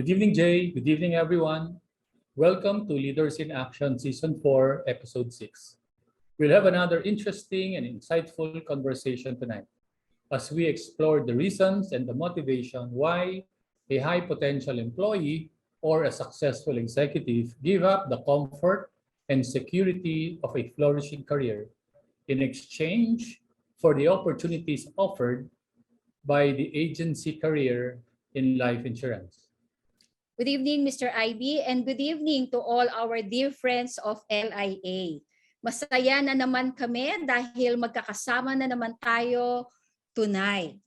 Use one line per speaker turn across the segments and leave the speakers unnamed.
Good evening, Jay. Good evening, everyone. Welcome to Leaders in Action Season 4, Episode 6. We'll have another interesting and insightful conversation tonight as we explore the reasons and the motivation why a high potential employee or a successful executive give up the comfort and security of a flourishing career in exchange for the opportunities offered by the agency career in life insurance.
Good evening, Mr. IB, and good evening to all our dear friends of LIA. Masaya na naman kami dahil magkakasama na naman tayo tonight.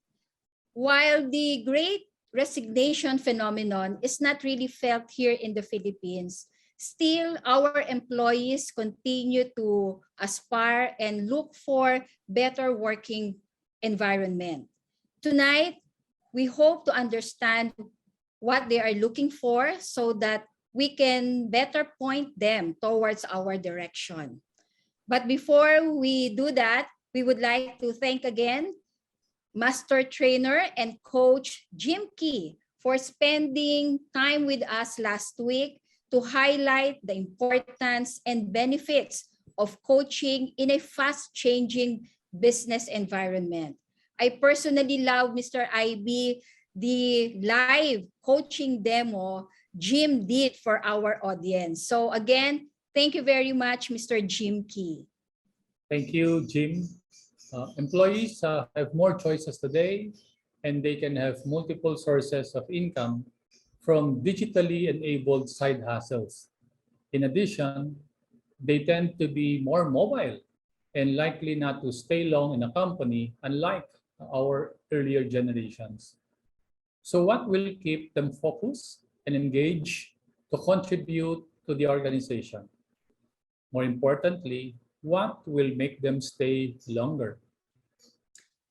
While the great resignation phenomenon is not really felt here in the Philippines, still our employees continue to aspire and look for better working environment. Tonight, we hope to understand what they are looking for so that we can better point them towards our direction. But before we do that, we would like to thank again Master Trainer and Coach Jim Key for spending time with us last week to highlight the importance and benefits of coaching in a fast-changing business environment. I personally love, Mr. IB, the live coaching demo Jim did for our audience. So again, thank you very much, Mr. Jim Key.
Thank you, Jim. Employees have more choices today, and they can have multiple sources of income from digitally enabled side hustles. In addition, they tend to be more mobile and likely not to stay long in a company, unlike our earlier generations. So what will keep them focused and engaged to contribute to the organization? More importantly, what will make them stay longer?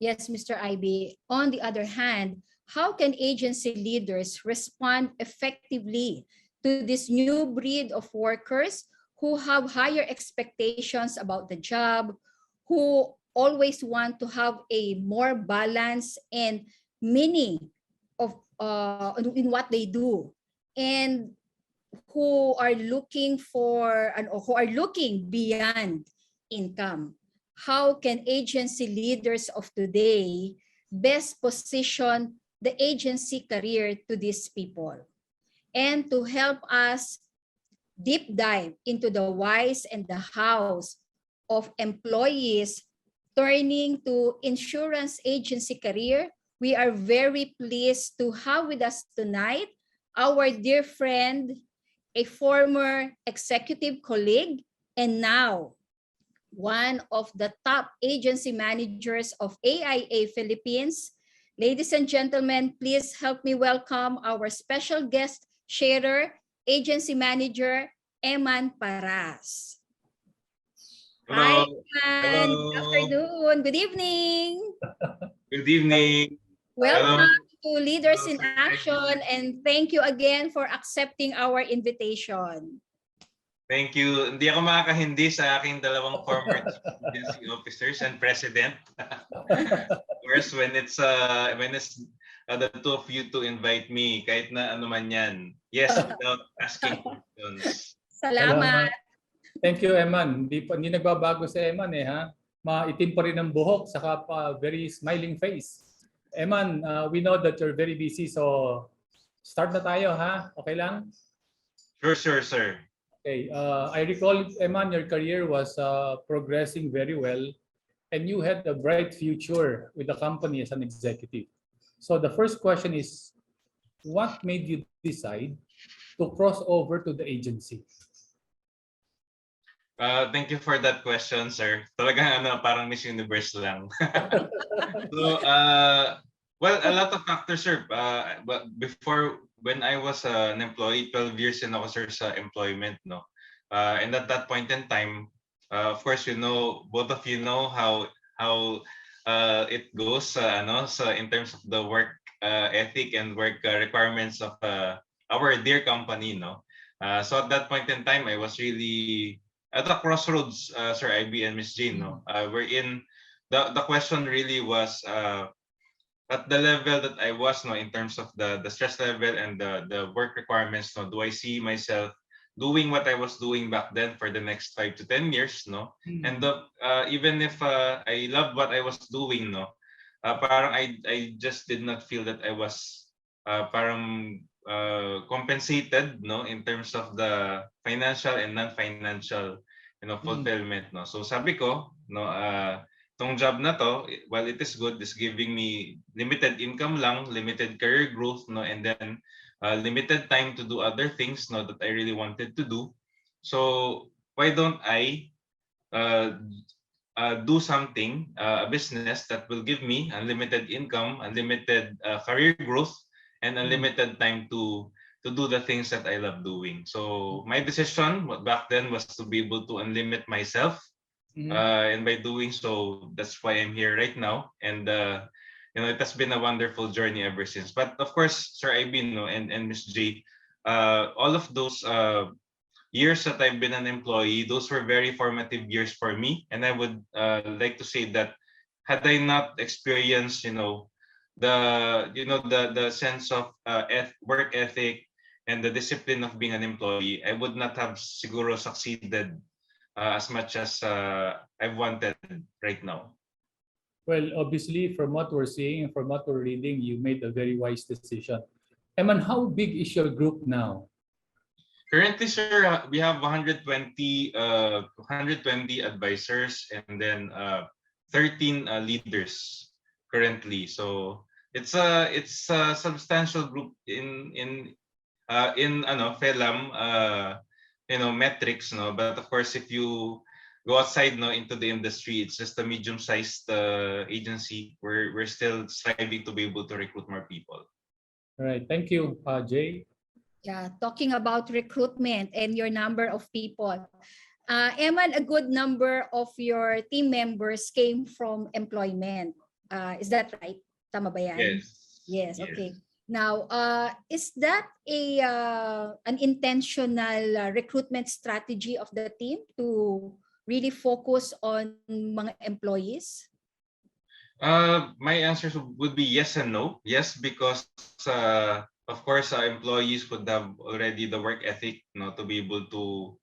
Yes, Mr. IB. On the other hand, how can agency leaders respond effectively to this new breed of workers who have higher expectations about the job, who always want to have a more balance and meaning of in what they do, and who are looking for or who are looking beyond income? How can agency leaders of today best position the agency career to these people? And to help us deep dive into the whys and the hows of employees turning to insurance agency career, we are very pleased to have with us tonight our dear friend, a former executive colleague, and now one of the top agency managers of AIA Philippines. Ladies and gentlemen, please help me welcome our special guest sharer, agency manager, Emmanuel Paras.
Hello.
Hi, Eman. Good afternoon. Good evening.
Good evening.
Welcome to Leaders in
Hello.
Action, and thank you again for accepting our invitation.
Thank you. Hindi ako makakahindi sa aking dalawang former agency officers and president. Of course, when it's the two of you to invite me, kahit na ano man yan. Yes, without asking questions.
Salamat.
Thank you, Eman. Hindi nagbabago si Eman ha. Maitim pa rin ang buhok, saka pa very smiling face. Eman, we know that you're very busy, so start na tayo ha. Okay lang?
Sure, sir.
Okay. I recall, Eman, your career was progressing very well, and you had a bright future with the company as an executive. So the first question is, what made you decide to cross over to the agency?
Thank you for that question, sir. Talagang parang Miss Universe lang. So, well, a lot of factors, sir. But before, when I was an employee, 12 years in ako, sir, sa employment, no. And at that point in time, of course, both of you know how it goes, so in terms of the work ethic and work requirements of our dear company, no. So at that point in time, I was really at the crossroads, Sir IB and Miss Jane, no. Wherein the question really was, at the level that I was, no, in terms of the stress level and the work requirements, no, do I see myself doing what I was doing back then for the next 5 to 10 years, no? And even if I love what I was doing, no, parang I just did not feel that I was parang compensated, no, in terms of the financial and non-financial, fulfillment, no. So sabi ko, no, tong job na to, while it is good, is giving me limited income lang, limited career growth, no, and then limited time to do other things, no, that I really wanted to do. So why don't I do something, a business that will give me unlimited income, unlimited career growth, and unlimited time to do the things that I love doing. So my decision back then was to be able to unlimit myself, and by doing so, that's why I'm here right now. And it has been a wonderful journey ever since. But of course, Sir Ibin, no, and Miss J, all of those years that I've been an employee, those were very formative years for me. And I would like to say that had I not experienced, the sense of work ethic and the discipline of being an employee, I would not have siguro succeeded as much as I've wanted right now.
Well, obviously, from what we're seeing and from what we're reading, you made a very wise decision. Eman, how big is your group now?
Currently, sir, we have 120 advisors and then 13 leaders currently. So it's a substantial group in FELAM metrics, no. But of course, if you go outside, no, into the industry, it's just a medium-sized agency. We're still striving to be able to recruit more people.
All right, thank you, Jay.
Yeah, talking about recruitment and your number of people. Eman, a good number of your team members came from employment. Is that right? Tama ba yan?
Yes.
Yes, okay. Now, is that an intentional recruitment strategy of the team to really focus on mga employees?
My answer would be yes and no. Yes, because of course, employees would have already the work ethic, to be able to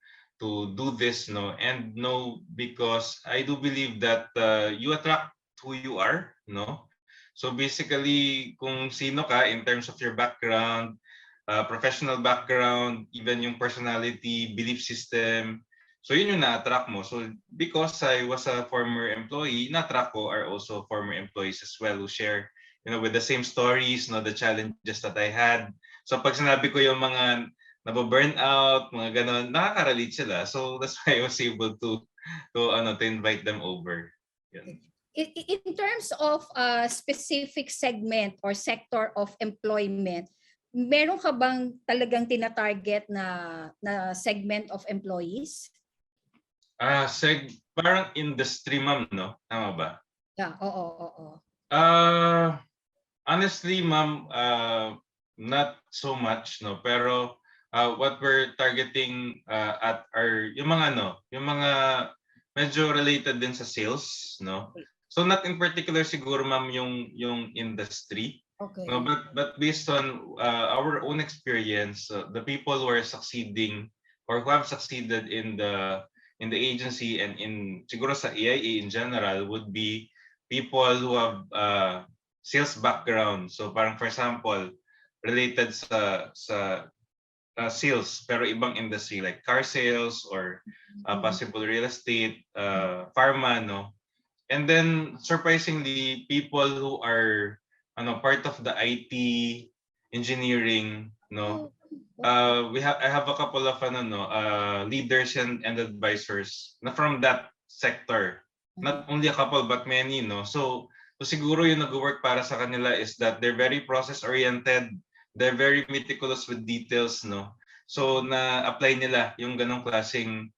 do this, no, and no, because I do believe that you attract who you are, no. So basically, kung sino ka in terms of your background, professional background, even yung personality, belief system, so yun yung na-attract mo. So because I was a former employee, na-attract ko are also former employees as well who share, with the same stories, the challenges that I had. So pag sinabi ko yung mga nabo-burn out, mga ganon, nakaka-relate sila. So that's why I was able to invite them over. Yan.
In terms of a specific segment or sector of employment, meron ka bang talagang tinatarget na segment of employees?
Parang industry, ma'am, no? Tama ba?
Yeah, oo.
Honestly, ma'am, not so much, no. Pero what we're targeting at are yung mga medyo related din sa sales, no. So not in particular siguro, ma'am, yung industry.
Okay.
No, but based on our own experience, the people who are succeeding or who have succeeded in the agency and in siguro sa AIA in general would be people who have sales background. So parang for example, related sa sales pero ibang industry like car sales or possible real estate, pharma, no. And then surprisingly, people who are part of the IT, engineering, no. I have a couple of leaders and advisors na from that sector. Not only a couple but many, no. So siguro yung nag-work para sa kanila is that they're very process oriented, they're very meticulous with details, no. So na-apply nila yung ganong klaseng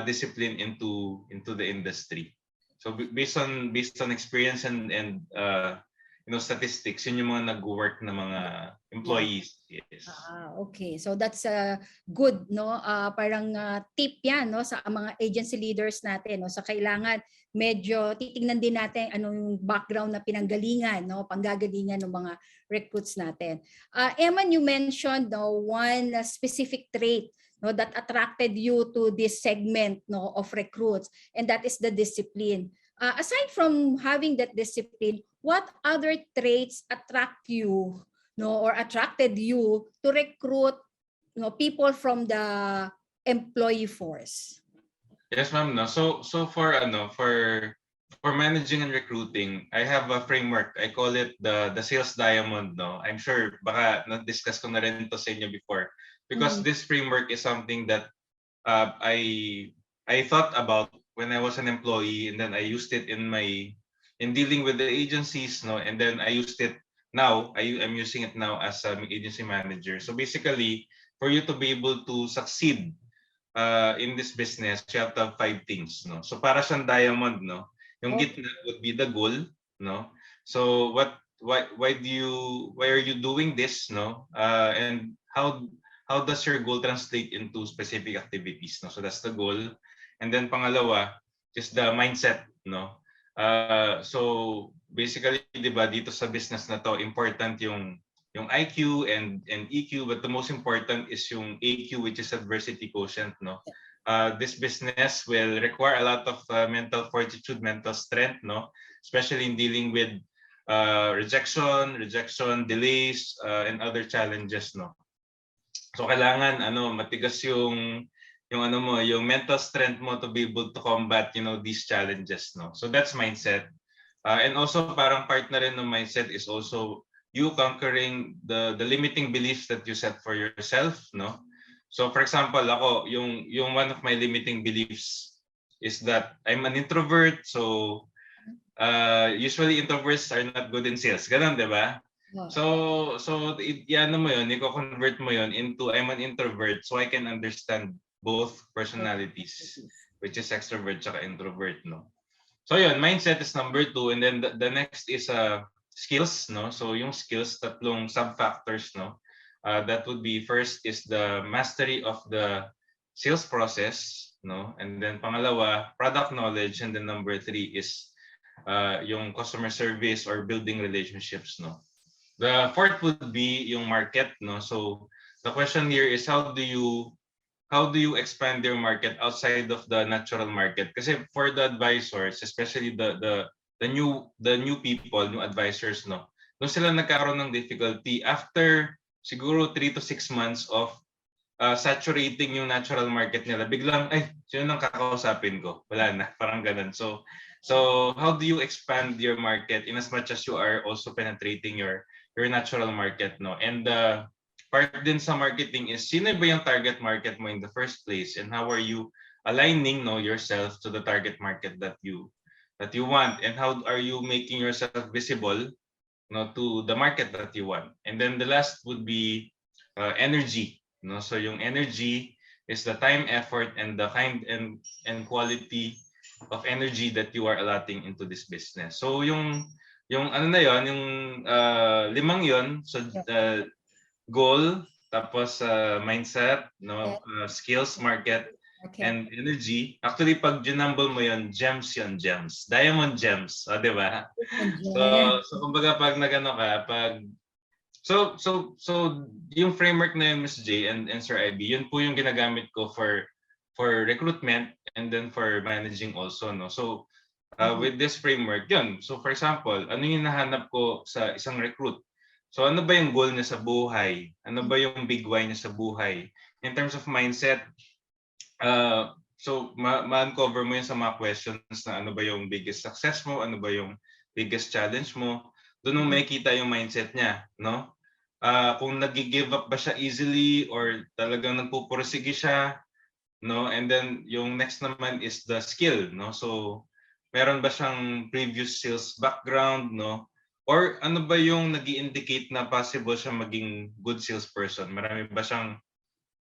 discipline into the industry. So based on experience and statistics, yun yung mga nag-work na mga employees. Yes.
Okay. So that's good, no? Parang tip 'yan, no, sa mga agency leaders natin, no? Sa kailangan medyo titingnan din natin anong background na pinanggalingan, no, panggagalingan ng mga recruits natin. Eman, you mentioned, no, one specific trait, no, that attracted you to this segment, no, of recruits, and that is the discipline. Aside from having that discipline, what other traits attract you, no, or attracted you to recruit, no, people from the employee force?
Yes, ma'am. No. So for managing and recruiting, I have a framework. I call it the sales diamond. No, I'm sure baka na-discuss ko na rin ito sa inyo before, because this framework is something that I thought about when I was an employee, and then I used it in dealing with the agencies, no, and then I used it now. I'm using it now as an agency manager. So basically, for you to be able to succeed in this business, you have to have 5 things, no. So para siyang diamond, no. Yung gitna would be the goal, no. So why are you doing this, no? And how does your goal translate into specific activities, no? So that's the goal. And then pangalawa is the mindset, no. So basically, 'di ba, dito sa business na to, important yung IQ and EQ, but the most important is yung AQ, which is adversity quotient, no. This business will require a lot of mental fortitude, mental strength, no, especially in dealing with rejection, delays, and other challenges, no. So kailangan matigas yung mental strength mo to be able to combat these challenges, no. So that's mindset. And also parang part na rin ng mindset is also you conquering the limiting beliefs that you set for yourself, no. So for example, ako yung one of my limiting beliefs is that I'm an introvert, so usually introverts are not good in sales. Ganun, 'di ba? So yan mo yun, i-convert mo yun into I'm an introvert, so I can understand both personalities, which is extrovert at introvert, no. So yun, mindset is number 2, and then the next is skills, no. So yung skills, tatlong sub-factors, no. That would be, first is the mastery of the sales process, no, and then pangalawa, product knowledge, and then number 3 is yung customer service or building relationships, no. The fourth would be yung market, no. So the question here is how do you expand your market outside of the natural market? Kasi for the advisors, especially the new people, new advisors, no, doon sila nagkaroon ng difficulty after siguro 3 to 6 months of saturating yung natural market nila. Biglang, sino nang kakausapin ko? Wala na, parang ganun. So how do you expand your market in as much as you are also penetrating your natural market, no? And part din sa marketing is sino ba yung target market mo in the first place, and how are you aligning, no, yourself to the target market that you want, and how are you making yourself visible, no, to the market that you want. And then the last would be energy, no. So yung energy is the time, effort, and the kind and quality of energy that you are allotting into this business. So yung ano na yon, yung limang yon, so goal, tapos mindset, no, skills, market, and energy. Actually, pag ginumble mo yon, gems, diamond gems, di ba? So kumbaga pag nagano ka, so yung framework na yun, Ms. J and Sir IB, yun po yung ginagamit ko for recruitment and then for managing also, no. So with this framework, yun. So for example, ano yung nahanap ko sa isang recruit? So ano ba yung goal niya sa buhay? Ano ba yung big why niya sa buhay? In terms of mindset, so ma-uncover mo yun sa mga questions na ano ba yung biggest success mo, ano ba yung biggest challenge mo. Doon mo makikita yung mindset niya, no? Kung nag-give up ba siya easily or talagang nagpupursige siya, no? And then yung next naman is the skill, no? So meron ba siyang previous sales background, no? Or ano ba yung nag-i-indicate na possible siya maging good salesperson? Marami ba siyang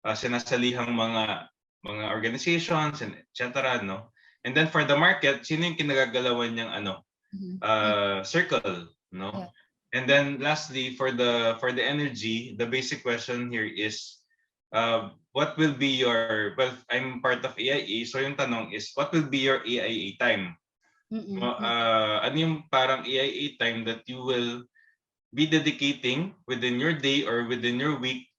sinasalihang mga organizations and etc., no? And then for the market, sino yung kinagagalawan niyang circle, no? And then lastly, for the energy, the basic question here is, what will be your, well, I'm part of AIA, so yung tanong is, what will be your AIA time?
Mm-mm.
Ano yung parang AIA time that you will be dedicating within your day or within your week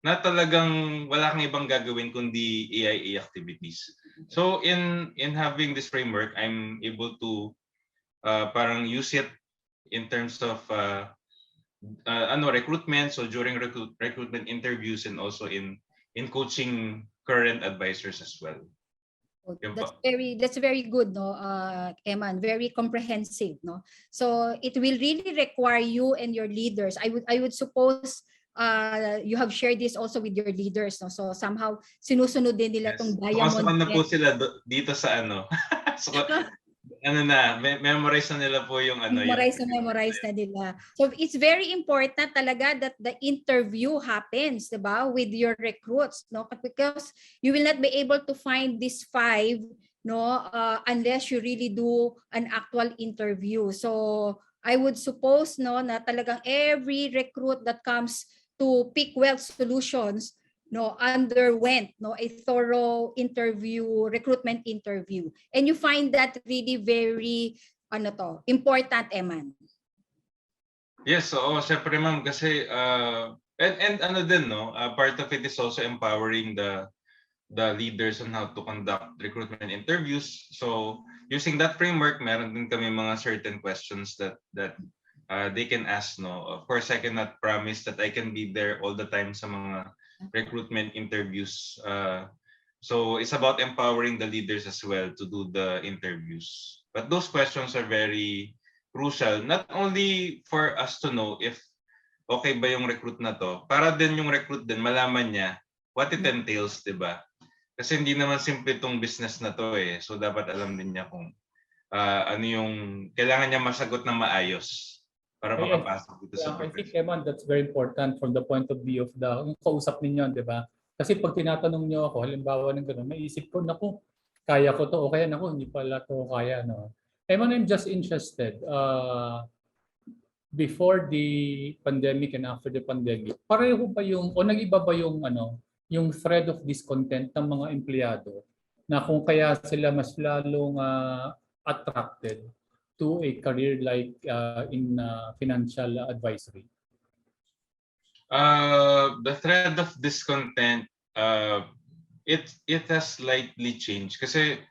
na talagang wala kang ibang gagawin kundi AIA activities. So in having this framework, I'm able to parang use it in terms of recruitment, so during recruitment interviews, and also in coaching current advisors as well.
Oh,
Yun
that's
po.
very good, no, Eman, very comprehensive, no. So it will really require you and your leaders. I would suppose you have shared this also with your leaders, no. So somehow sinusunod din nila
Yes.
tong diamond
Sumasakan na po
net.
sila dito sa so, memorize na nila po yung yung
Memorize na nila. So it's very important talaga that the interview happens, 'di ba, with your recruits, no? Because you will not be able to find these 5, no, unless you really do an actual interview. So I would suppose, no, na talagang every recruit that comes to Peak Wealth Solutions, no, underwent, no, a thorough recruitment interview, and you find that really very important, Eman.
Yes, oo, syempre ma'am, kasi and ano din, no, part of it is also empowering the leaders on how to conduct recruitment interviews. So using that framework, meron din kami mga certain questions that they can ask, no. Of course, I cannot promise that I can be there all the time sa mga recruitment interviews. So it's about empowering the leaders as well to do the interviews. But those questions are very crucial, not only for us to know if okay ba yung recruit na to, para din yung recruit din malaman niya what it entails, di ba? Kasi hindi naman simple itong business na to eh. So dapat alam din niya kung ano yung kailangan niya masagot ng maayos para makapasok dito sa
I think,
profession.
Eman, that's very important from the point of view of yung kausap ninyo, di ba? Kasi pag tinatanong niyo ako, halimbawa ng gano'n, may isip ko, naku, kaya ko to, o kaya naku, hindi pala to kaya, no? Eman, I'm just interested, before the pandemic and after the pandemic, pareho ba yung, o nag-iba ba yung thread of discontent ng mga empleyado na kung kaya sila mas lalong attracted to a career like in financial advisory?
The thread of discontent, it has slightly changed kasi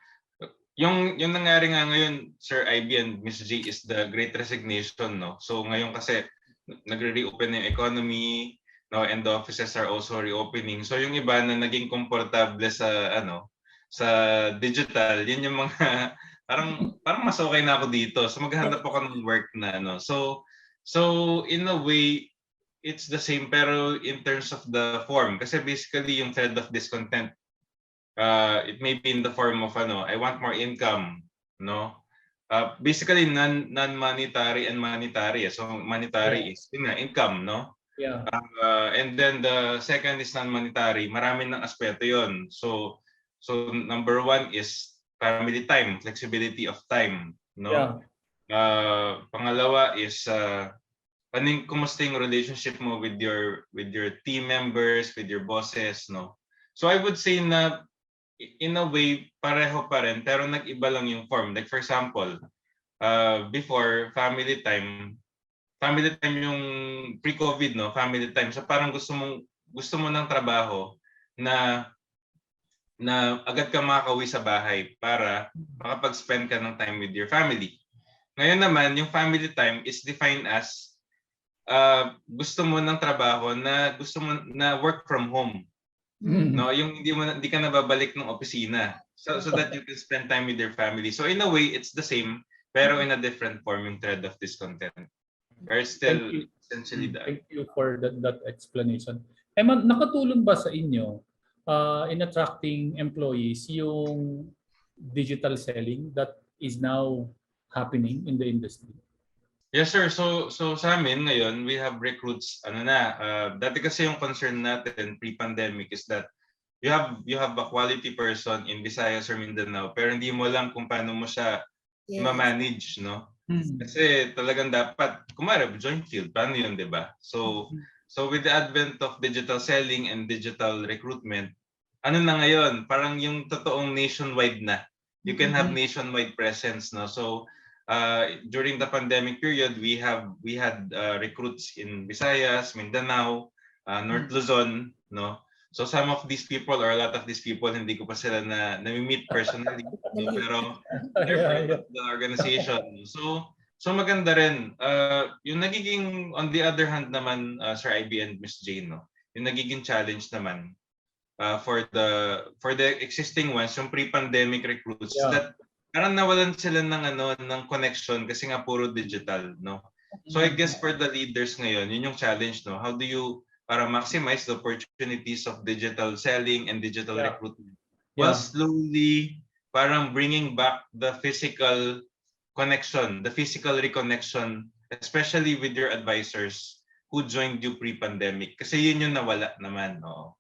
yung nangyari nga ngayon, Sir IB and Miss J, is the Great Resignation, no? So ngayon kasi nagre-reopen yung economy, no, and the offices are also reopening. So yung iba na naging komportable sa digital, yun yung mga parang mas okay na ako dito. So maghahanap ako ng work na So in a way it's the same, pero in terms of the form, kasi basically yung thread of discontent, it may be in the form of I want more income, no? Basically non-monetary and monetary. So monetary is income, no?
Yeah.
And then the second is non-monetary. Marami ng aspeto 'yon. So number 1 is family time, flexibility of time, no?
Yeah.
Pangalawa is kumusta yung relationship mo with your team members, with your bosses, no? So I would say na in a way pareho pa rin, pero nag-iba lang yung form. Like for example, before family time yung pre-COVID, no? Family time. So parang gusto mo ng trabaho na agad ka makakauwi sa bahay para makapag-spend ka ng time with your family. Ngayon naman, yung family time is defined as gusto mo ng trabaho na gusto mo na work from home. No, yung hindi ka nababalik ng opisina. So that you can spend time with your family. So in a way, it's the same, pero in a different form yung thread of discontent. Are still essentially that.
Thank you for that explanation. Emma, nakatulong ba sa inyo in attracting employees yung digital selling that is now happening in the industry?
Yes, sir. So sa amin ngayon, we have recruits. Dati kasi yung concern natin pre-pandemic is that you have a quality person in Visayas or Mindanao, pero hindi mo alam kung paano mo siya ma-manage, no? Kasi talagang dapat, kumare, joint field, paano yun, di ba? So with the advent of digital selling and digital recruitment, ano na ngayon, parang yung totoong nationwide na. You can have nationwide presence, no? So during the pandemic period, we had recruits in Visayas, Mindanao, North Luzon, no? So some of these people, or a lot of these people, hindi ko pa sila na-meet personally, no? Pero they're part of the organization. So maganda rin. Yung nagiging, on the other hand naman, Sir IB and Miss Jane, no? Yung nagiging challenge naman for the existing ones, yung pre-pandemic recruits, that parang nawalan sila ng connection kasi nga puro digital, no? So I guess for the leaders ngayon, yun yung challenge, no? How do you para maximize the opportunities of digital selling and digital recruitment while slowly parang bringing back the physical connection, the physical reconnection, especially with your advisors who joined you pre-pandemic, kasi yun yung nawala naman, no?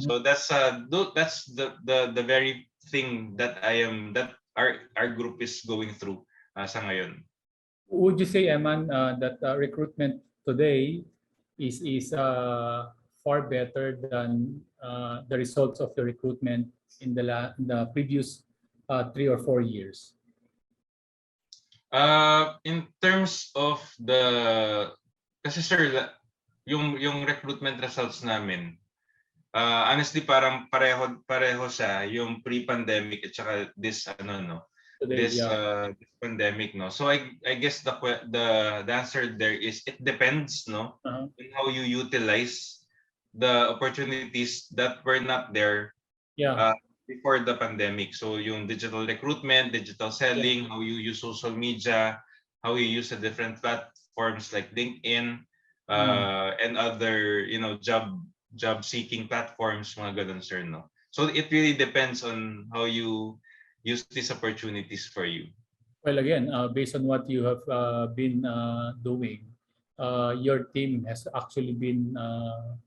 So that's the very thing that our group is going through sa ngayon.
Would you say, Eman, that recruitment today is far better than the results of the recruitment in the previous 3 or 4 years?
In terms of kasi sir, yung recruitment results namin, honestly parang pareho siya yung pre-pandemic at saka this
Today,
this pandemic, no? So I guess the answer there is it depends, no? On how you utilize the opportunities that were not there before the pandemic. So yung digital recruitment, digital selling, how you use social media, how you use the different platforms like LinkedIn and other job seeking platforms, mga ganun, sir, no? So it really depends on how you use these opportunities for you.
Well, again, based on what you have been doing, your team has actually been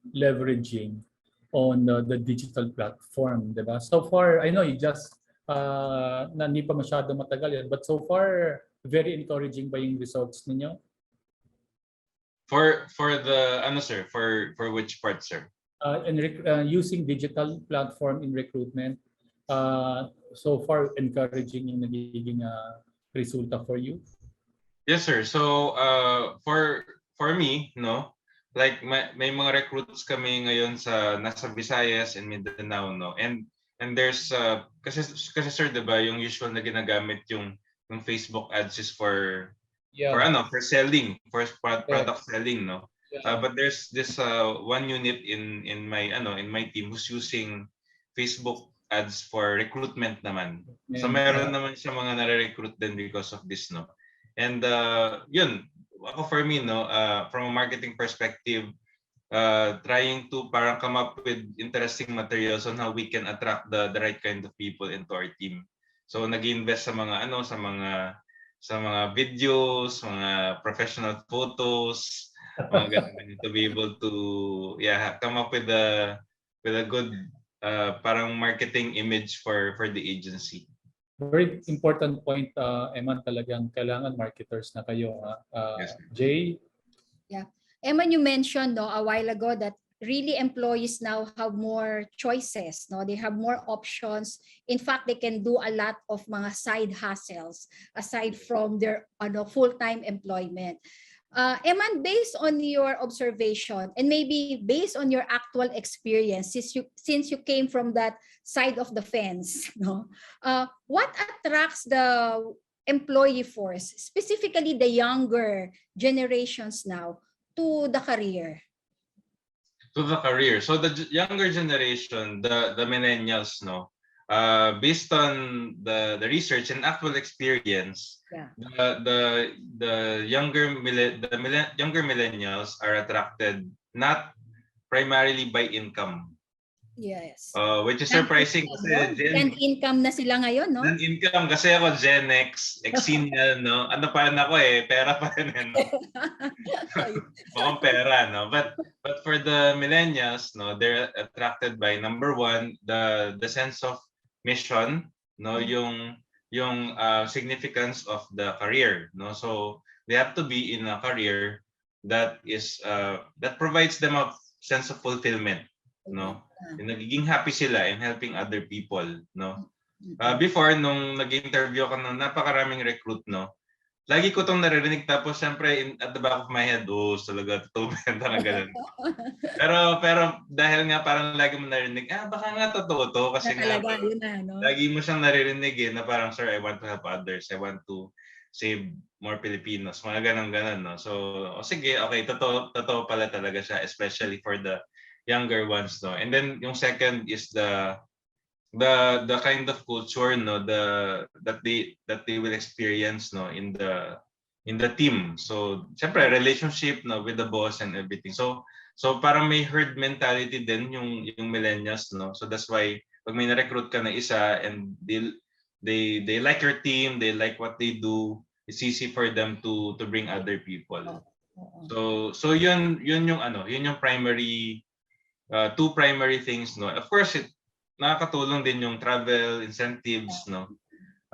leveraging on the digital platform, diba? So far, I know you just hindi pa masyado matagal yan, but so far, very encouraging ba yung results ninyo?
For the sir, for which part, sir?
Using digital platform in recruitment, so far encouraging yung nagiging resulta for you?
Yes, sir. So for me, no, like may mga recruits kami ngayon nasa Visayas and Mindanao, no, and there's kasi sir, diba, yung usual na ginagamit yung Facebook ads is for selling, for product selling, no. But there's this one unit in my team who's using Facebook ads for recruitment naman. So meron naman siya mga nare-recruit din because of this, no. And yun, ako for me, no, from a marketing perspective, trying to parang come up with interesting materials on how we can attract the right kind of people into our team. So nag-invest sa mga videos, mga professional photos, mga ganun, to be able to come up with a good parang marketing image for the agency.
Very important point, Eman, talagang kailangan marketers na kayo.
Yes.
Jay?
Yeah. Eman, you mentioned a while ago that really employees now have more choices, no? They have more options. In fact, they can do a lot of mga side hustles aside from their full-time employment. Eman, based on your observation and maybe based on your actual experience, since you came from that side of the fence, no, what attracts the employee force, specifically the younger generations now, to the career?
To the career. So the younger generation, the millennials, no, based on the research and actual experience, the younger millennials are attracted not primarily by income.
Yes.
Which is surprising kasi
Gen income na sila ngayon, no?
Gen income kasi ako Gen X, Xennial, no? Ano pa rin ako pera pa rin, no? Mukhang pera, no? But for the millennials, no, they're attracted by number one, the sense of mission, no, yung significance of the career, no? So they have to be in a career that is that provides them a sense of fulfillment, no? Yung nagiging happy sila in helping other people, no? Before, nung nag-interview ako ng napakaraming recruit, no? Lagi ko itong naririnig, tapos syempre at the back of my head, oh, talaga, totoo ba yan? Parang ganun. Pero dahil nga parang lagi mo narinig, baka nga totoo to, kasi nga
Talaga, yun na, no?
lagi mo siyang naririnig na parang, sir, I want to help others. I want to save more Filipinos. Mga ganun-ganun, no? So, sige, okay, totoo pala talaga siya, especially for the younger ones, no? And then, yung second is the kind of culture, no, that they will experience, no, in the team. So syempre relationship, no, with the boss and everything. So parang may herd mentality din yung millennials, no. So that's why pag may na-recruit ka na isa and they like your team, they like what they do, it's easy for them to bring other people. So yun yung primary two primary things, no. Of course, nakakatulong din yung travel incentives, no,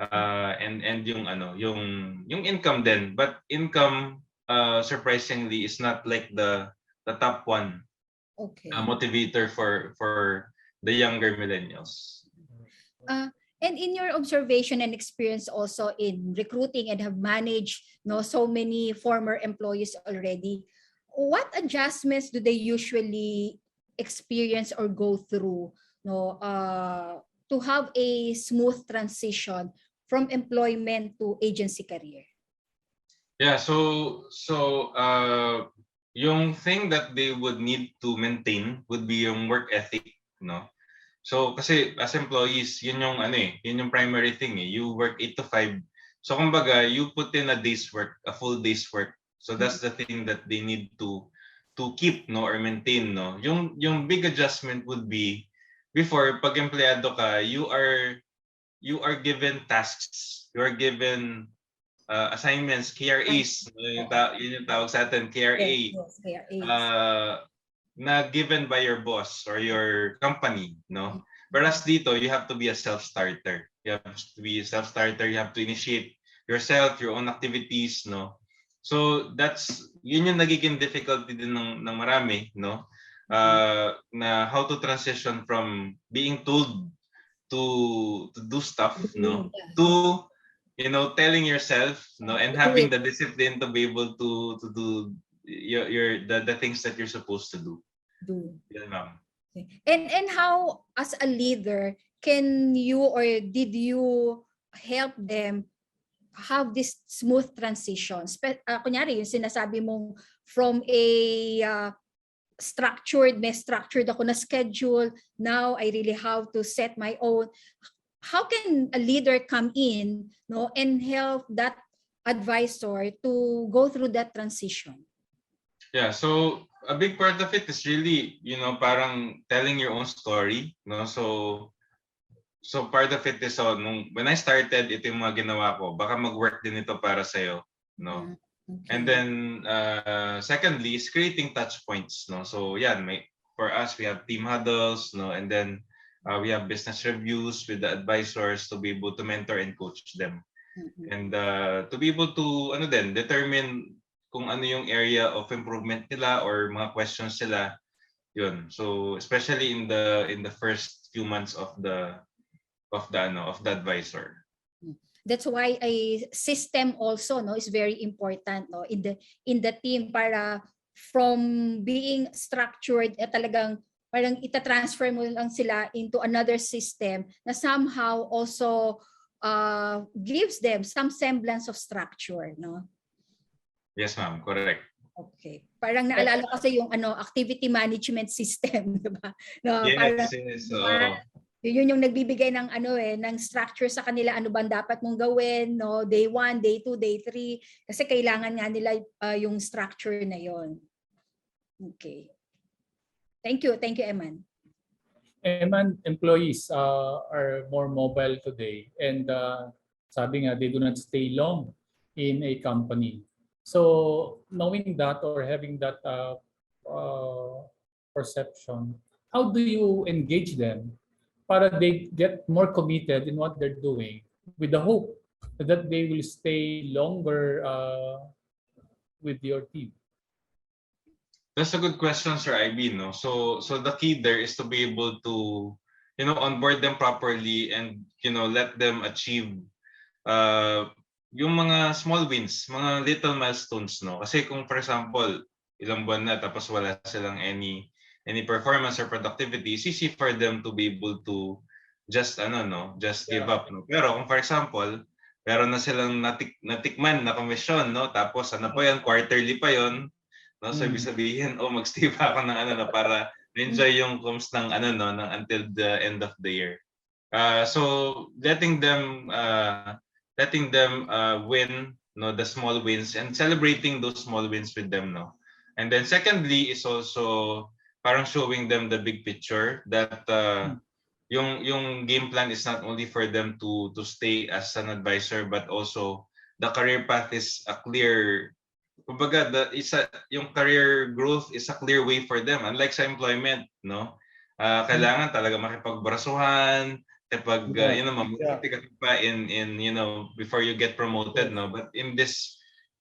and yung income din, but income surprisingly is not like the top one motivator for the younger millennials.
And in your observation and experience also in recruiting and have managed, no, so many former employees already, what adjustments do they usually experience or go through, no, to have a smooth transition from employment to agency career?
Yeah, so yung thing that they would need to maintain would be yung work ethic, no. So kasi as employees, yun yung primary thing, You work 8 to 5. So kumbaga, you put in a full day's work. So that's the thing that they need to keep, no, or maintain, no. Yung big adjustment would be, before, pag empleyado ka, you are given tasks, you are given assignments, KRAs, yun yung tawag sa atin, KRA, na given by your boss or your company, no. Whereas dito, you have to be a self-starter. You have to be a self-starter. You have to initiate yourself, your own activities, no. So yun yung nagiging difficulty din ng marami, no. Na how to transition from being told to do stuff, no, to telling yourself, no, and having the discipline to be able to do the things that you're supposed to do. Yeah, ma'am.
And how, as a leader, can you or did you help them have this smooth transition? Kunyari, yung sinasabi mong from a structured ako na schedule, now I really have to set my own. How can a leader come in, no, and help that advisor to go through that transition?
Yeah, so a big part of it is really, parang telling your own story, no. So part of it is, when I started, ito yung mga ginawa ko, baka mag-work din ito para sa'yo, no. Okay. And then secondly is creating touch points, no. So yan, for us we have team huddles, no, and then we have business reviews with the advisors to be able to mentor and coach them. And to be able to determine kung ano yung area of improvement nila or mga questions nila, yun. So especially in the first few months of the advisor.
That's why a system also, no, is very important, no, in the team, para from being structured talagang parang itatransfer mo lang sila into another system na somehow also gives them some semblance of structure, no?
Yes, ma'am, correct.
Okay. Parang naalala kasi yung activity management system, di ba? No,
yes,
parang,
yes.
yun yung nagbibigay ng ng structure sa kanila, ano bang dapat mong gawin, no, day 1, day 2, day 3, kasi kailangan nga nila yung structure na yon. Okay. Thank you, Eman.
Eman, employees are more mobile today, and sabi nga, they do not stay long in a company. So knowing that or having that perception, how do you engage them para they get more committed in what they're doing with the hope that they will stay longer with your team?
That's a good question, Sir IB. No, so the key there is to be able to, onboard them properly and let them achieve uh, yung mga small wins, mga little milestones, no. Kasi kung for example, ilang buwan na tapos wala silang any performance or productivity, it's easy for them to be able to just just give up, no. Pero kung for example, meron na silang natikman na komisyon, no, tapos ano pa yan, quarterly pa yon, no, so ibig sabihin, magstay pa ako ng para enjoy yung comes ng ng until the end of the year. So letting them win, no, the small wins and celebrating those small wins with them, no. And then secondly is also parang showing them the big picture that yung game plan is not only for them to stay as an advisor, but also the career path is a clear, kumbaga yung career growth is a clear way for them, unlike sa employment, no. Kailangan talaga makipagbrasuhan, kapag mabuti ka pa in before you get promoted, no. But in this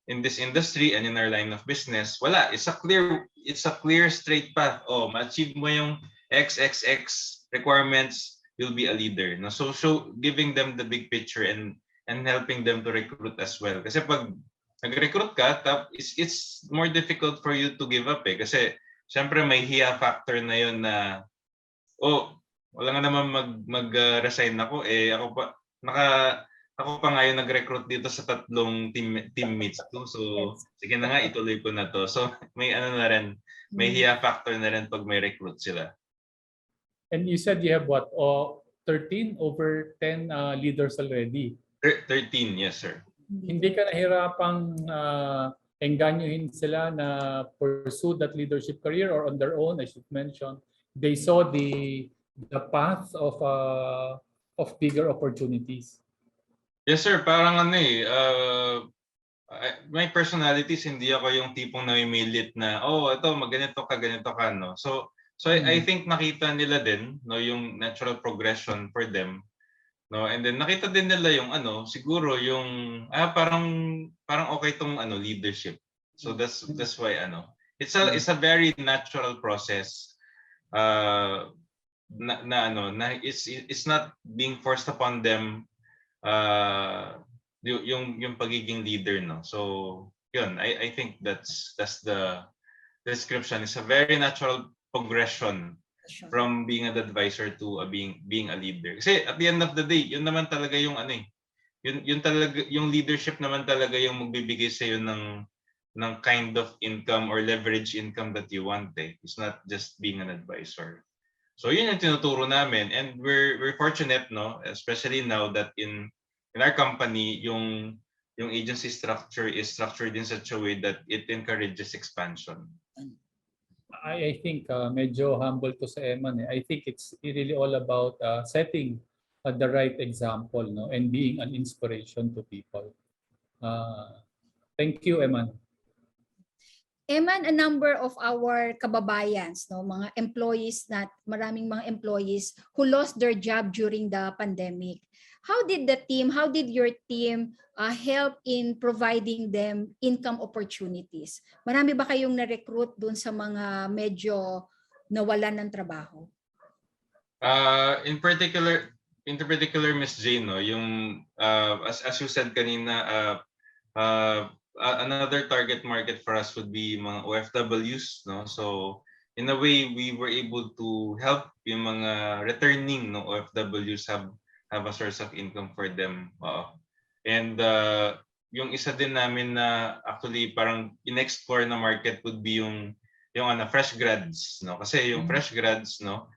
industry and in our line of business, wala, it's a clear straight path. Ma-achieve mo yung XXX requirements, you'll be a leader, no. So giving them the big picture and helping them to recruit as well, kasi pag nag-recruit ka, it's more difficult for you to give up, kasi syempre may hiya factor na yun na wala nga naman mag-resign ako, ako pa ngayon nag-recruit dito sa 3 teammates ko. So sige na nga, ituloy ko na to. So may na rin, may hiya factor na rin pag may recruit sila.
And you said you have what? 13 over 10 leaders already.
13, yes sir.
Hindi ka nahirapang engganyohin sila na pursue that leadership career, or on their own, as you mentioned, they saw the path of bigger opportunities?
Yes sir, parang my personalities, hindi ako yung tipong namimilit na ito ganito ka, no. So I think nakita nila din, no, yung natural progression for them, no. And then nakita din nila yung siguro yung parang okay tong leadership. So that's why it's a very natural process, it's not being forced upon them, yung pagiging leader, no. So yun, I think that's the description. Is a very natural progression from being an advisor to being a leader. Kasi at the end of the day, yun naman talaga yung yun talaga yung leadership naman talaga yung magbibigay sa iyo ng kind of income or leverage income that you want. It's not just being an advisor. So yun yung tinuturo namin, and we're fortunate, no, especially now that in our company yung agency structure is structured in such a way that it encourages expansion.
I think medyo humble to sa Eman. I think it's really all about setting the right example, no, and being an inspiration to people. Thank you, Eman.
Eman, a number of our kababayans, no, mga employees, maraming mga employees who lost their job during the pandemic. How did your team help in providing them income opportunities? Marami ba kayong na-recruit dun sa mga medyo nawalan ng trabaho?
In particular, Ms. Jane, no, yung as you said kanina, another target market for us would be mga OFWs, no. So in a way, we were able to help yung mga returning, no, OFWs have a source of income for them. And yung isa din namin na actually parang in-explore na market would be yung fresh grads, no. Kasi yung fresh grads, no,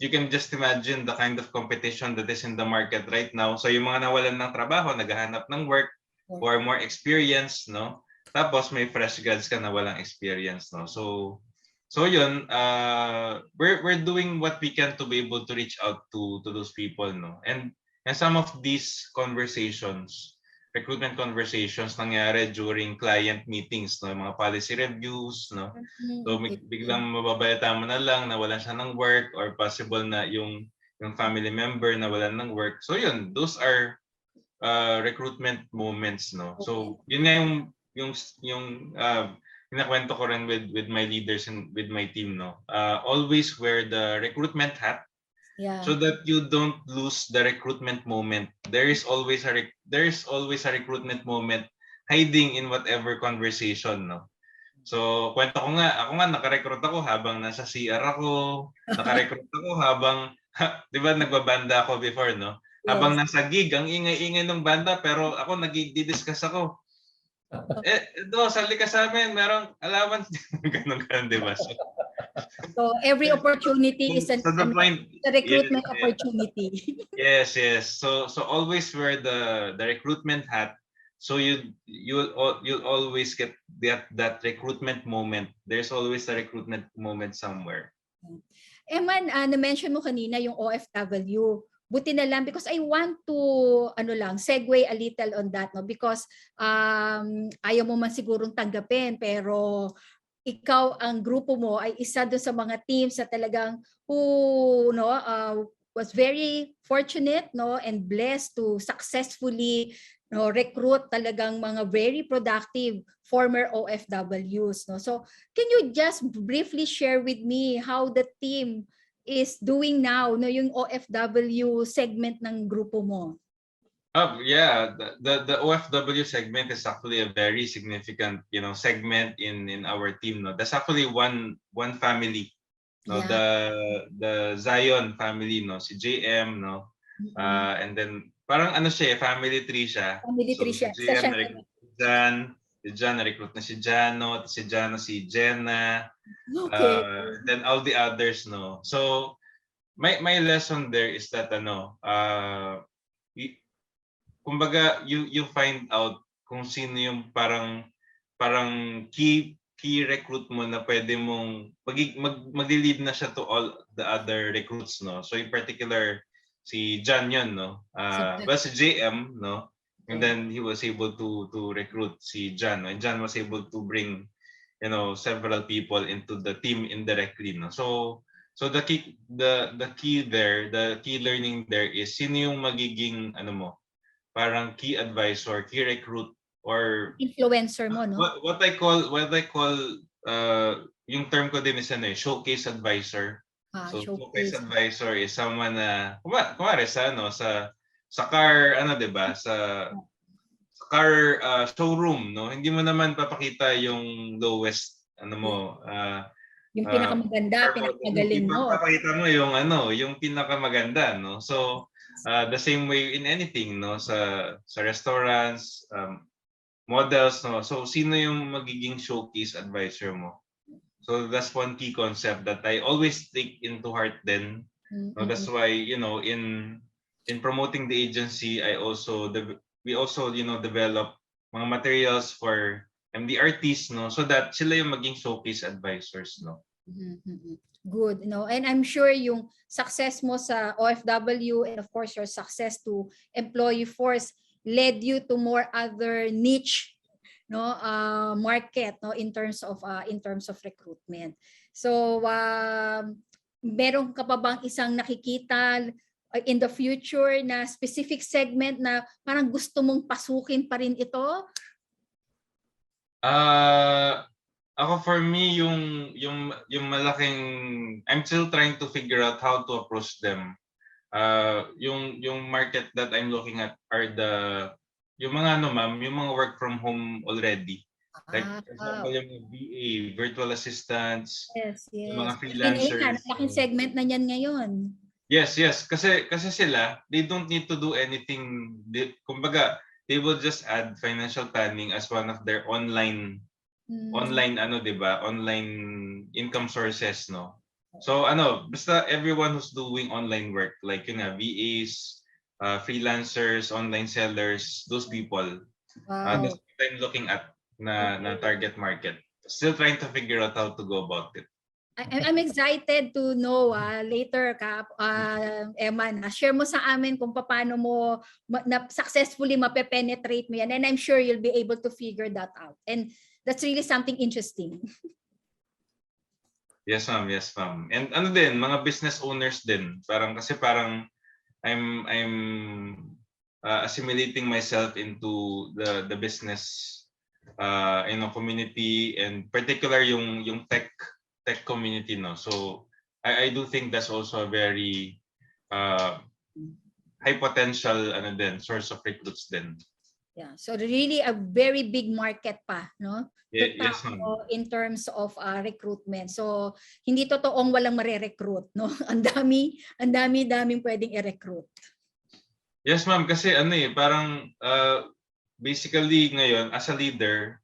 you can just imagine the kind of competition that is in the market right now. So yung mga nawalan ng trabaho, naghahanap ng work or more experience, no. Tapos may fresh grads ka na walang experience, no. So yun, we're doing what we can to be able to reach out to those people, no. And some of these conversations, recruitment conversations, nangyari during client meetings, no, mga policy reviews, no. So biglang mababayatan mo na lang na wala siya ng work, or possible na yung yung family member na wala ng work. So yun, those are recruitment moments, no. So yun nga yung kinakwento ko rin with my leaders and with my team, no. Always wear the recruitment hat.
Yeah.
So that you don't lose the recruitment moment. There is always a recruitment moment hiding in whatever conversation, no. So kwento ko nga, ako nga naka-recruit ako habang nasa CR ako, naka-recruit ako habang 'di ba nagbabanda ako before, no. Habang nasa gig, ang ingay-ingay ng banda pero ako nagdi-discuss ako. Sali ka sa amin, merong allowance ganun, di ba?
So every opportunity is a
point,
recruitment opportunity.
Yes. So always wear the recruitment hat. So you'll always get that recruitment moment. There's always a recruitment moment somewhere.
Eman, na-mention mo kanina yung OFW. Buti na lang because I want to segue a little on that, no, because ayaw mo man sigurong tanggapin pero ikaw, ang grupo mo ay isa doon sa mga teams na talagang was very fortunate, no, and blessed to successfully recruit talagang mga very productive former OFWs, no. So can you just briefly share with me how the team is doing now, no, yung OFW segment ng grupo mo?
Yeah, the OFW segment is actually a very significant, segment in our team, no. That's actually one family, no.
Yeah.
The Zion family, no, si JM, no. And then parang siya, family tree siya.
Family tree siya.
Si JM na-recruit si Jan, si Jan na-recruit na si Jano, si Jano si Jenna.
Okay.
Then all the others, no. So my lesson there is that kumbaga you find out kung sino yung parang key recruit mo na pwede mong magli-lead na siya to all the other recruits, no. So in particular si John yun, no. Si JM, no. And then he was able to recruit si John, no? And John was able to bring several people into the team indirectly, no. So the key there, the key learning there is sino yung magiging parang key advisor, key recruit, or
influencer mo, no?
What I call yung term ko din is showcase advisor. So showcase advisor is someone na kumare sa car, 'di ba? Sa car showroom, no. Hindi mo naman papakita yung lowest
yung pinakamaganda, pinakamagaling mo.
Papakita mo yung pinakamaganda, no. So the same way in anything, no, sa restaurants, models, no. So sino yung magiging showcase advisor mo? So that's one key concept that I always take into heart then. No, that's why in promoting the agency, we also develop mga materials for MDRTs, no, so that sila yung maging showcase advisors, no.
Good, no, and I'm sure yung success mo sa OFW and of course your success to employee force led you to more other niche, no, market, no, in terms of recruitment. So meron ka pa bang isang nakikita in the future na specific segment na parang gusto mong pasukin pa rin ito?
Ako, for me, yung malaking, I'm still trying to figure out how to approach them. Yung market that I'm looking at are yung mga yung mga work from home already. Like for example, yung VA, virtual assistants, yung mga freelancers.
Laking segment na yan ngayon.
Yes. Kasi sila, they don't need to do anything. Kumbaga, they will just add financial planning as one of their online 'di ba? Online income sources, no. So basta everyone who's doing online work, like VAs, freelancers, online sellers, those people. That's what I'm looking at na target market. Still trying to figure out how to go about it.
I'm excited to know later, Eman, share mo sa amin kung paano mo successfully mape-penetrate mo yan, and I'm sure you'll be able to figure that out, and that's really something interesting.
Yes, ma'am. Yes, ma'am. And ano din, mga business owners din. Parang I'm assimilating myself into the business community, and particular yung tech community, no. So I do think that's also a very uh, high potential source of recruits din.
Yeah. So really a very big market pa, no? To
Yes, ma'am.
tackle in terms of recruitment. So hindi totoong walang mare-recruit, no? Ang daming pwedeng i-recruit.
Yes, ma'am, kasi parang basically ngayon as a leader,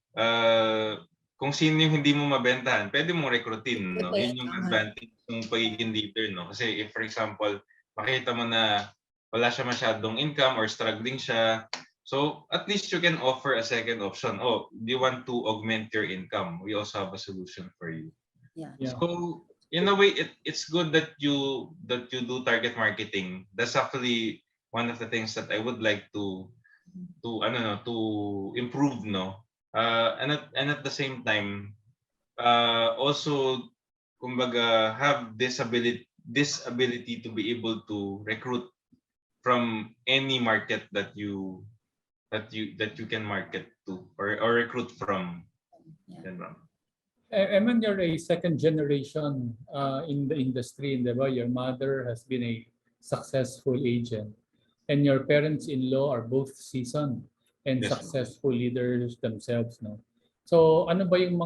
kung sino yung hindi mo mabentahan, pwede mong rekrutin, no?
Okay,
Yun yung
tama.
advantage ng pagiging leader, no? Kasi if for example, makita mo na wala siya masyadong income or struggling siya, so at least you can offer a second option. Oh, do you want to augment your income? We also have a solution for you.
Yeah.
Yeah.
So in a way, it's good that you do target marketing. That's actually one of the things that I would like to improve, no. And at the same time, also kumbaga have this ability to be able to recruit from any market that you can market to or recruit from.
Yeah.
Yan, ma'am.
Eman, you're a second generation in the industry, di ba? Your mother has been a successful agent, and your parents-in-law are both seasoned and
Yes, ma'am.
successful leaders themselves, no? So, ano ba yung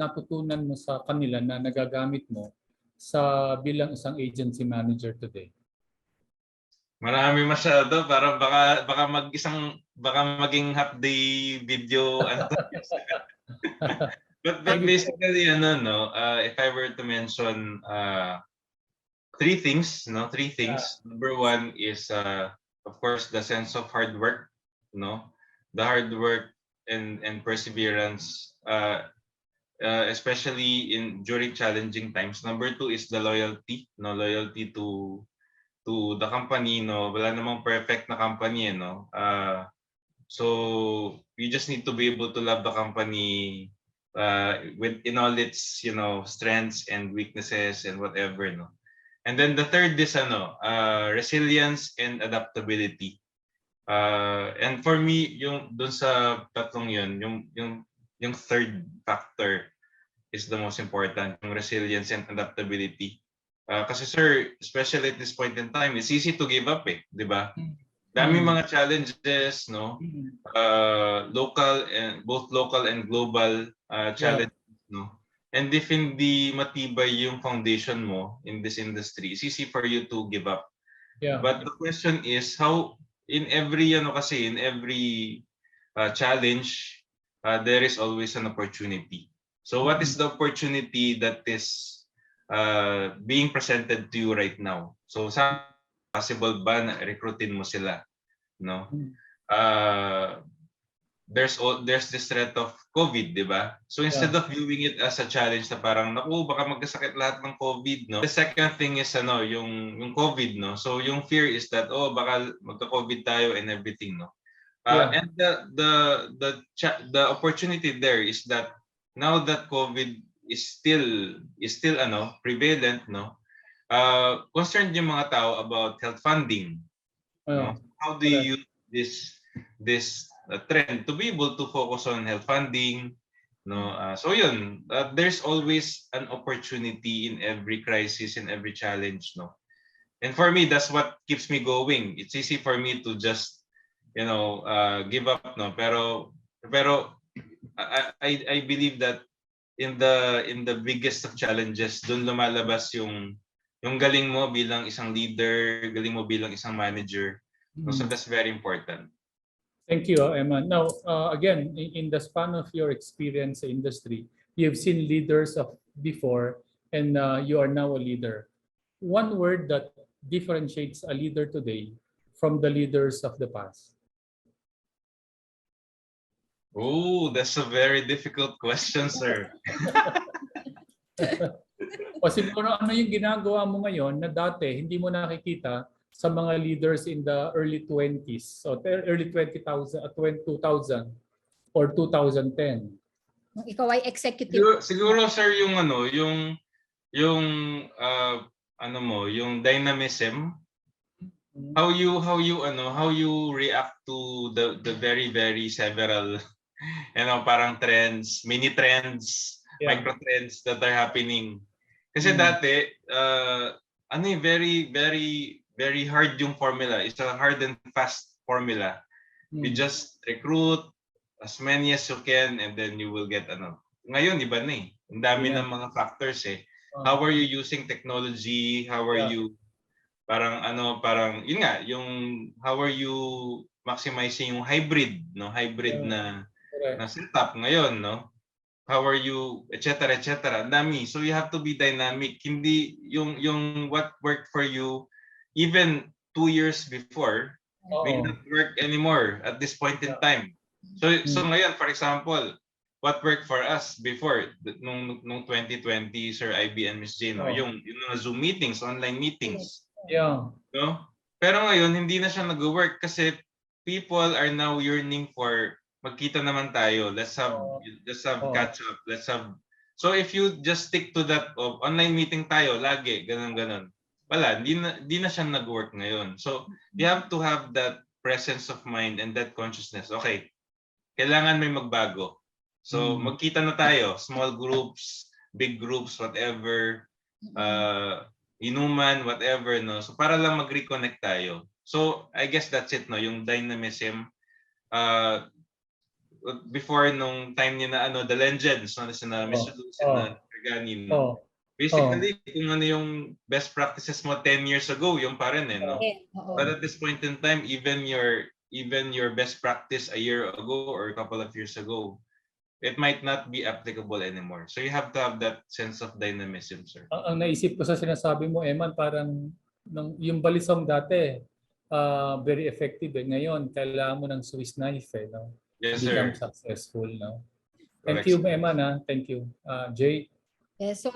natutunan mo sa kanila na nagagamit mo sa bilang isang agency manager today?
Marami masyado, para baka maging half day video But basically if I were to mention three things. Number one is of course the sense of hard work, the hard work and perseverance, especially during challenging times. Number two is the loyalty, loyalty to the company, wala namang perfect na company, so you just need to be able to love the company in all its strengths and weaknesses and whatever, and then the third is resilience and adaptability, and for me yung dun sa tatlong yun, yung third factor is the most important, yung resilience and adaptability. Kasi sir, especially at this point in time, it's easy to give up, di ba? Dami mga challenges, both local and global challenges, and if hindi matibay yung foundation mo in this industry, it's easy for you to give up.
Yeah.
But the question is how in every challenge, there is always an opportunity. So what is the opportunity that is being presented to you right now? So possible ba na recruitin mo sila, there's this threat of COVID, di ba? So instead of viewing it as a challenge na parang naku baka magkasakit lahat ng COVID, the second thing is yung COVID, so yung fear is that baka magka-COVID tayo and everything, and the opportunity there is that now that COVID is still prevalent, concerned yung mga tao about health funding. How do you use this trend to be able to focus on health funding, so yun, there's always an opportunity in every crisis, in every challenge, and for me that's what keeps me going. It's easy for me to just give up, pero I believe that in the biggest of challenges, dun lumalabas yung galing mo bilang isang leader, galing mo bilang isang manager. So that's very important.
Thank you, Emma. Now, again, in the span of your experience in industry, you've seen leaders of before, and you are now a leader. One word that differentiates a leader today from the leaders of the past.
Oh, that's a very difficult question, sir.
O siguro ano yung ginagawa mo ngayon na dati hindi mo nakikita sa mga leaders in the early 20s, so early 2000 or 2010.
Ikaw ay executive.
Siguro sir yung yung ano mo, yung dynamism,
Mm.
how you react to the very several parang trends, mini trends,
Yeah.
micro trends that are happening. Kasi
Mm.
dati very hard yung formula. It's a hard and fast formula. You
Mm.
just recruit as many as you can and then you will get Ngayon iba na eh. Ang dami
Yeah.
ng mga factors eh.
Oh.
How are you using technology? How are
Yeah.
you parang yun nga, yung how are you maximizing yung hybrid, no? Hybrid
Yeah.
na
Correct.
setup ngayon, no? How are you, etc., etc. Ang dami. So you have to be dynamic. Hindi yung what worked for you even 2 years before may
Oo.
not work anymore at this point in
Yeah.
time. So
Mm.
ngayon, for example, what worked for us before nung 2020, Sir IB and Miss Jane, no?
Oh.
Yung mga Zoom meetings, online meetings,
Yeah.
no? Pero ngayon hindi na siya nag-work kasi people are now yearning for magkita naman tayo.
Oh.
Let's have
Oh.
catch up. So if you just stick to that online meeting tayo lagi, ganun. Wala, hindi na siya nag-work ngayon. So you have to have that presence of mind and that consciousness. Okay, kailangan may magbago. So
Mm.
magkita na tayo, small groups, big groups, whatever, inuman, whatever, no? So para lang mag-reconnect tayo. So I guess that's it, no? Yung dynamism. Before nung time niya na the legends, no? Na Miss
Oh.
Lucy
Oh.
na Regani, no?
Oh. Oh.
Basically, kung ano yung best practices mo 10 years ago, yung pa rin, no?
Oh.
Oo.
But at this point in time, even your best practice a year ago or a couple of years ago, it might not be applicable anymore. So you have to have that sense of dynamism, sir.
Ang naisip ko sa sinasabi mo, Eman, parang yung balisong dati, very effective eh. Ngayon, kailangan mo ng Swiss knife eh, no?
Yes,
Become
sir.
successful, no? Thank
Correct,
you,
sir.
Eman, ha? Thank you. Jay?
Yeah, so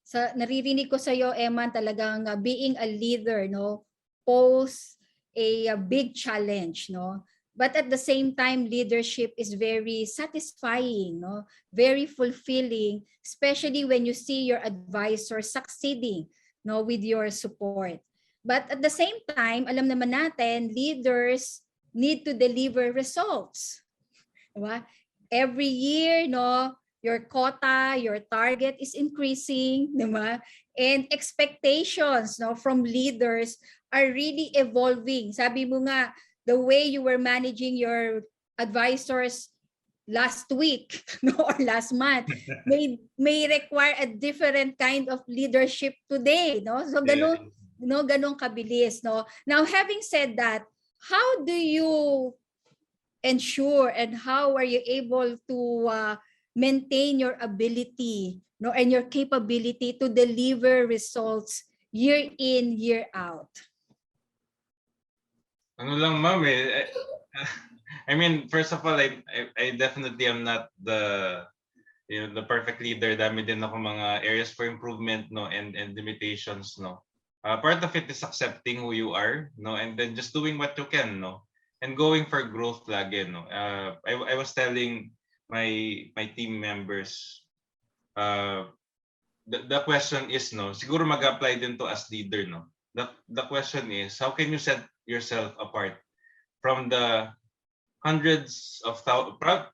sa naririnig ko sa iyo, Eman, talagang being a leader, no, pose a big challenge, no. But at the same time, leadership is very satisfying, no, very fulfilling, especially when you see your advisor succeeding, no, with your support. But at the same time, alam naman natin, leaders need to deliver results. Diba? Every year, no, your quota, your target is increasing, diba? And expectations, no, from leaders are really evolving. Sabi mo nga, the way you were managing your advisors last week, no, or last month may require a different kind of leadership today, no? So ganun, no, ganun kabilis, no. Now, having said that, how do you ensure and how are you able to maintain your ability, no, and your capability to deliver results year in, year out?
Ano lang, ma'am, I mean, first of all, I definitely am not the perfect leader. Dami din ako mga areas for improvement, no, and limitations, no. Part of it is accepting who you are, no, and then just doing what you can, no, and going for growth lagi, no. I was telling my team members, the question is, no, siguro mag-apply din to as leader, no. The question is, how can you set yourself apart from the hundreds of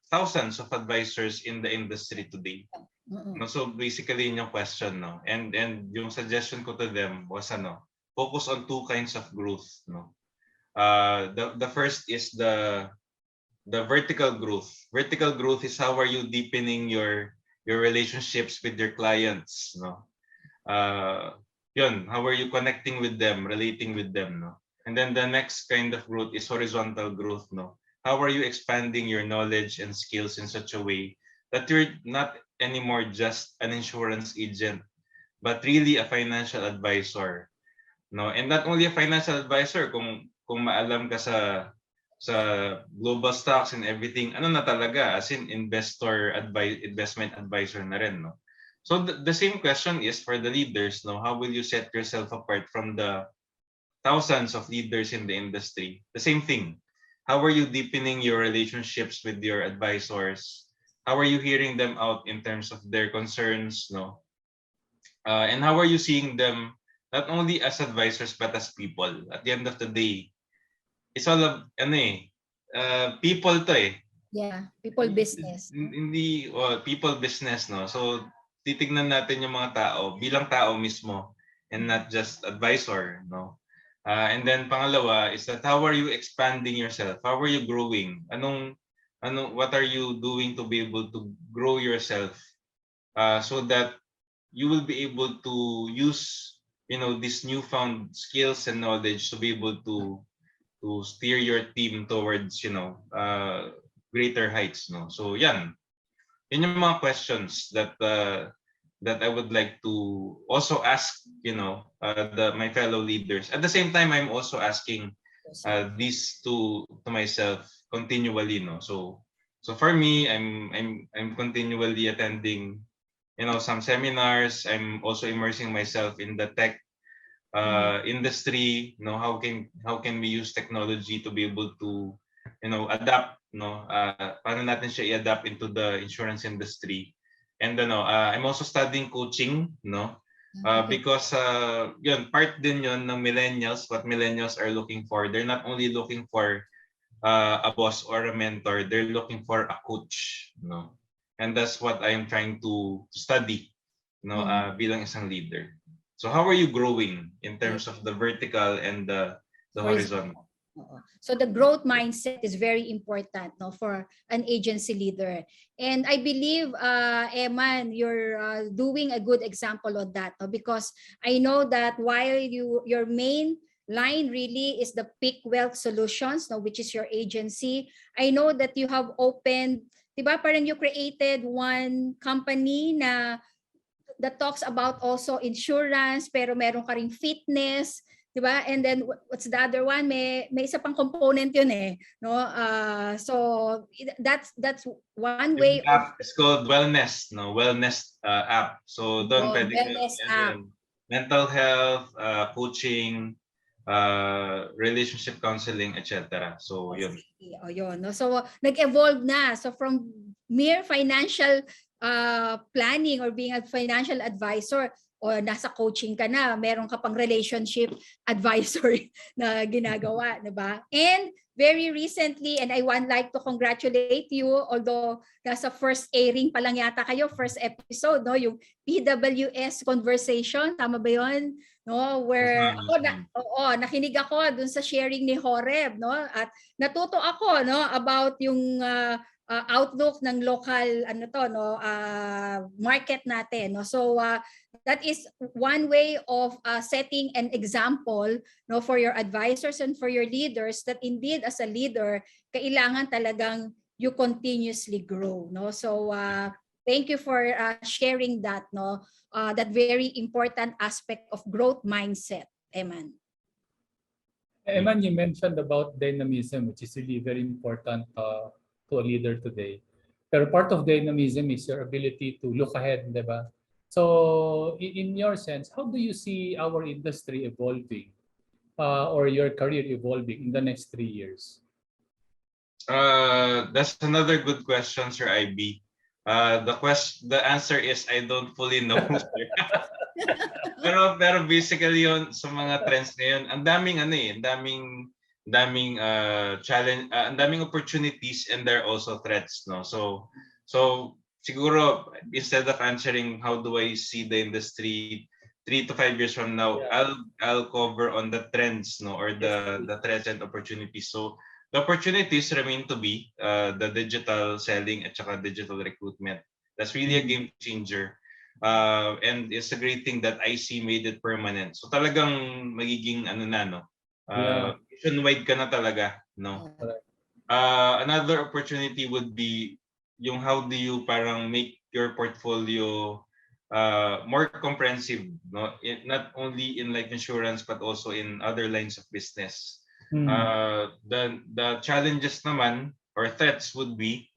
thousands of advisors in the industry today? No, so basically yung question, no, and yung suggestion ko to them was focus on two kinds of growth, no. The first is the vertical growth. Vertical growth is how are you deepening your relationships with your clients, no. Yun, how are you connecting with them, relating with them, no. And then the next kind of growth is horizontal growth, no. How are you expanding your knowledge and skills in such a way that you're not anymore just an insurance agent, but really a financial advisor, no. And not only a financial advisor, kung maalam ka sa global stocks and everything, na talaga, as in investment advisor na rin, no. So the same question is for the leaders, no. How will you set yourself apart from the thousands of leaders in the industry? The same thing. How are you deepening your relationships with your advisors? How are you hearing them out in terms of their concerns, no? And how are you seeing them not only as advisors but as people? At the end of the day, it's all of people to eh.
Yeah, people business.
Hindi people business, no? So titignan natin yung mga tao bilang tao mismo and not just advisor, no? And then pangalawa is that how are you expanding yourself? How are you growing? What are you doing to be able to grow yourself so that you will be able to use these newfound skills and knowledge to be able to steer your team towards greater heights, no? So yun yung mga questions that I would like to also ask my fellow leaders. At the same time, I'm also asking these to myself continually, no? So for me, I'm continually attending some seminars. I'm also immersing myself in the tech industry. How can we use technology to be able to adapt, paano natin siya i-adapt into the insurance industry. And I'm also studying coaching, because yun, part din yun ng millennials. What millennials are looking for, they're not only looking for a boss or a mentor, they're looking for a coach, and that's what I'm trying to study, bilang isang leader. So how are you growing in terms of the vertical and the horizontal?
So the growth mindset is very important, for an agency leader. And I believe, Eman, you're doing a good example of that, because I know that while your main line really is the Peak Wealth Solutions, which is your agency, I know that you have opened, diba, parang you created one company that talks about also insurance, pero meron ka ring fitness, di ba? And then what's the other one? May isa pang component yun no? So that's one way
of, it's called wellness, wellness app. So doon pwede
wellness app.
Mental health, coaching, relationship counseling, etc. So yun.
Yun, no? So nag-evolve na. So from mere financial planning or being a financial advisor, o nasa coaching ka na, meron ka pang relationship advisor na ginagawa, diba? And very recently, and I would like to congratulate you, although nasa first airing pa lang yata kayo, first episode, yung PWS conversation, tama ba yun? Where nakinig ako dun sa sharing ni Horeb, at natuto ako about yung outlook ng local market natin, so that is one way of setting an example for your advisors and for your leaders, that indeed as a leader kailangan talagang you continuously grow, so thank you for sharing that, that very important aspect of growth mindset, Eman.
Eman, you mentioned about dynamism, which is really very important to a leader today. Pero part of dynamism is your ability to look ahead, di ba? So in your sense, how do you see our industry evolving or your career evolving in the next 3 years?
That's another good question, Sir IB. The answer is I don't fully know. pero basically yun, sa mga trends ngayon, ang daming challenge, ang daming opportunities, and there are also threats, so siguro instead of answering how do I see the industry 3 to 5 years from now, I'll cover on the trends, or the threats and opportunities. So the opportunities remain to be the digital selling at saka digital recruitment. That's really a game changer. And it's a great thing that IC made it permanent. So talagang magiging nationwide ka na talaga, another opportunity would be yung how do you parang make your portfolio more comprehensive, not only in life insurance but also in other lines of business. The challenges naman or threats would be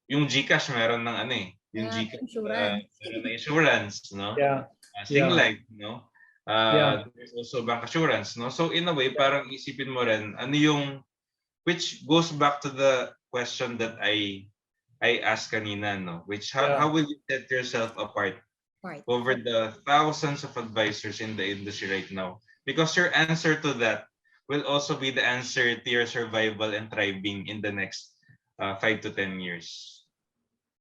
yung GCash meron ng yung GCash meron ng insurance, Singlife, there's also bank assurance, so in a way parang isipin mo rin which goes back to the question that I asked kanina, which how will you set yourself apart
Part.
over the thousands of advisors in the industry right now. Because your answer to that will also be the answer to your survival and thriving in the next 5 to 10 years.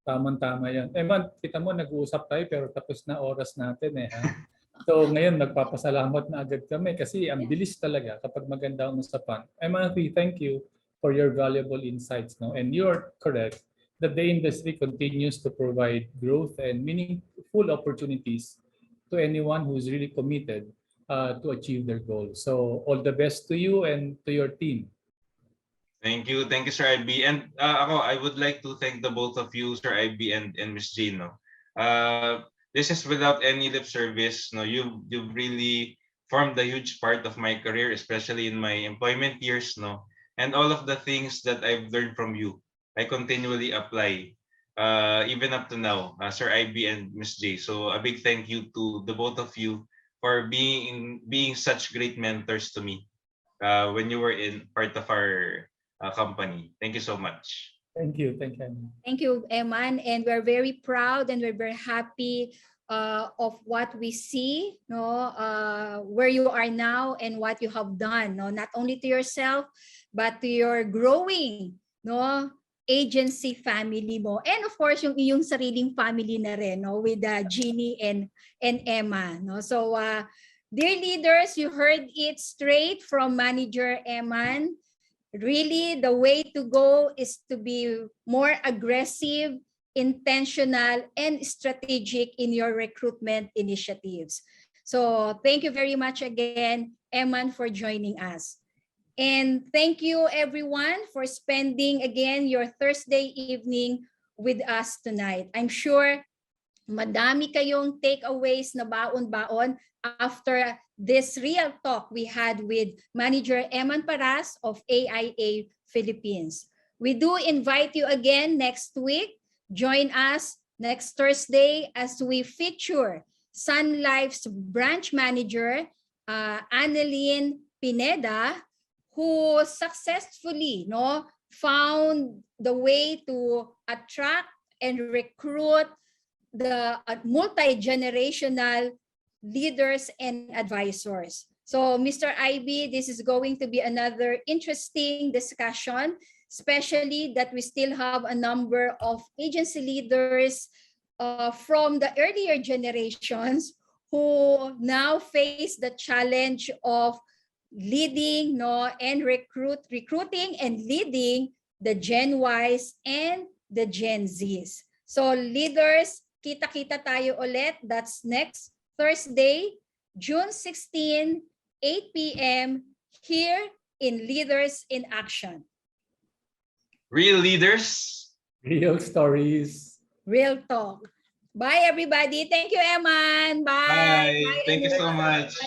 Tamang-tama yan. Man, kita mo, nag-uusap tayo pero tapos na oras natin ha. So ngayon, nagpapasalamat na agad kami kasi ang bilis talaga kapag maganda ang usapan. Manatee, thank you for your valuable insights. No? And you're correct that the industry continues to provide growth and meaningful opportunities to anyone who's really committed to achieve their goals. So all the best to you and to your team.
Thank you, Sir IB. And I would like to thank the both of you, Sir IB and Ms. Gino. This is without any lip service. No, you've really formed a huge part of my career, especially in my employment years. No, and all of the things that I've learned from you, I continually apply, even up to now, Sir IB and Ms. J. So a big thank you to the both of you for being such great mentors to me when you were in part of our company. Thank you so much.
Thank you. Thank you.
Thank you, Eman. And we're very proud and we're very happy of what we see, where you are now and what you have done, not only to yourself, but to your growing agency family mo. And of course, yung iyong sariling family na rin, with Jeannie and Emma. So, dear leaders, you heard it straight from Manager Eman. Really, the way to go is to be more aggressive, intentional, and strategic in your recruitment initiatives. So thank you very much again, Eman, for joining us. And thank you, everyone, for spending again your Thursday evening with us tonight. I'm sure madami kayong takeaways na baon-baon after this real talk we had with Manager Emmanuel Paras of AIA Philippines. We do invite you again next week. Join us next Thursday as we feature Sun Life's branch manager, Annalyn Pineda, who successfully found the way to attract and recruit the multi-generational leaders and advisors. So, Mr. IB, this is going to be another interesting discussion, especially that we still have a number of agency leaders from the earlier generations who now face the challenge of leading and recruiting and leading the Gen Ys and the Gen Zs. So, leaders, kita-kita tayo ulit. That's next Thursday, June 16, 8 p.m. here in Leaders in Action.
Real leaders.
Real stories.
Real talk. Bye, everybody. Thank you, Eman. Bye.
Bye. Thank you so much.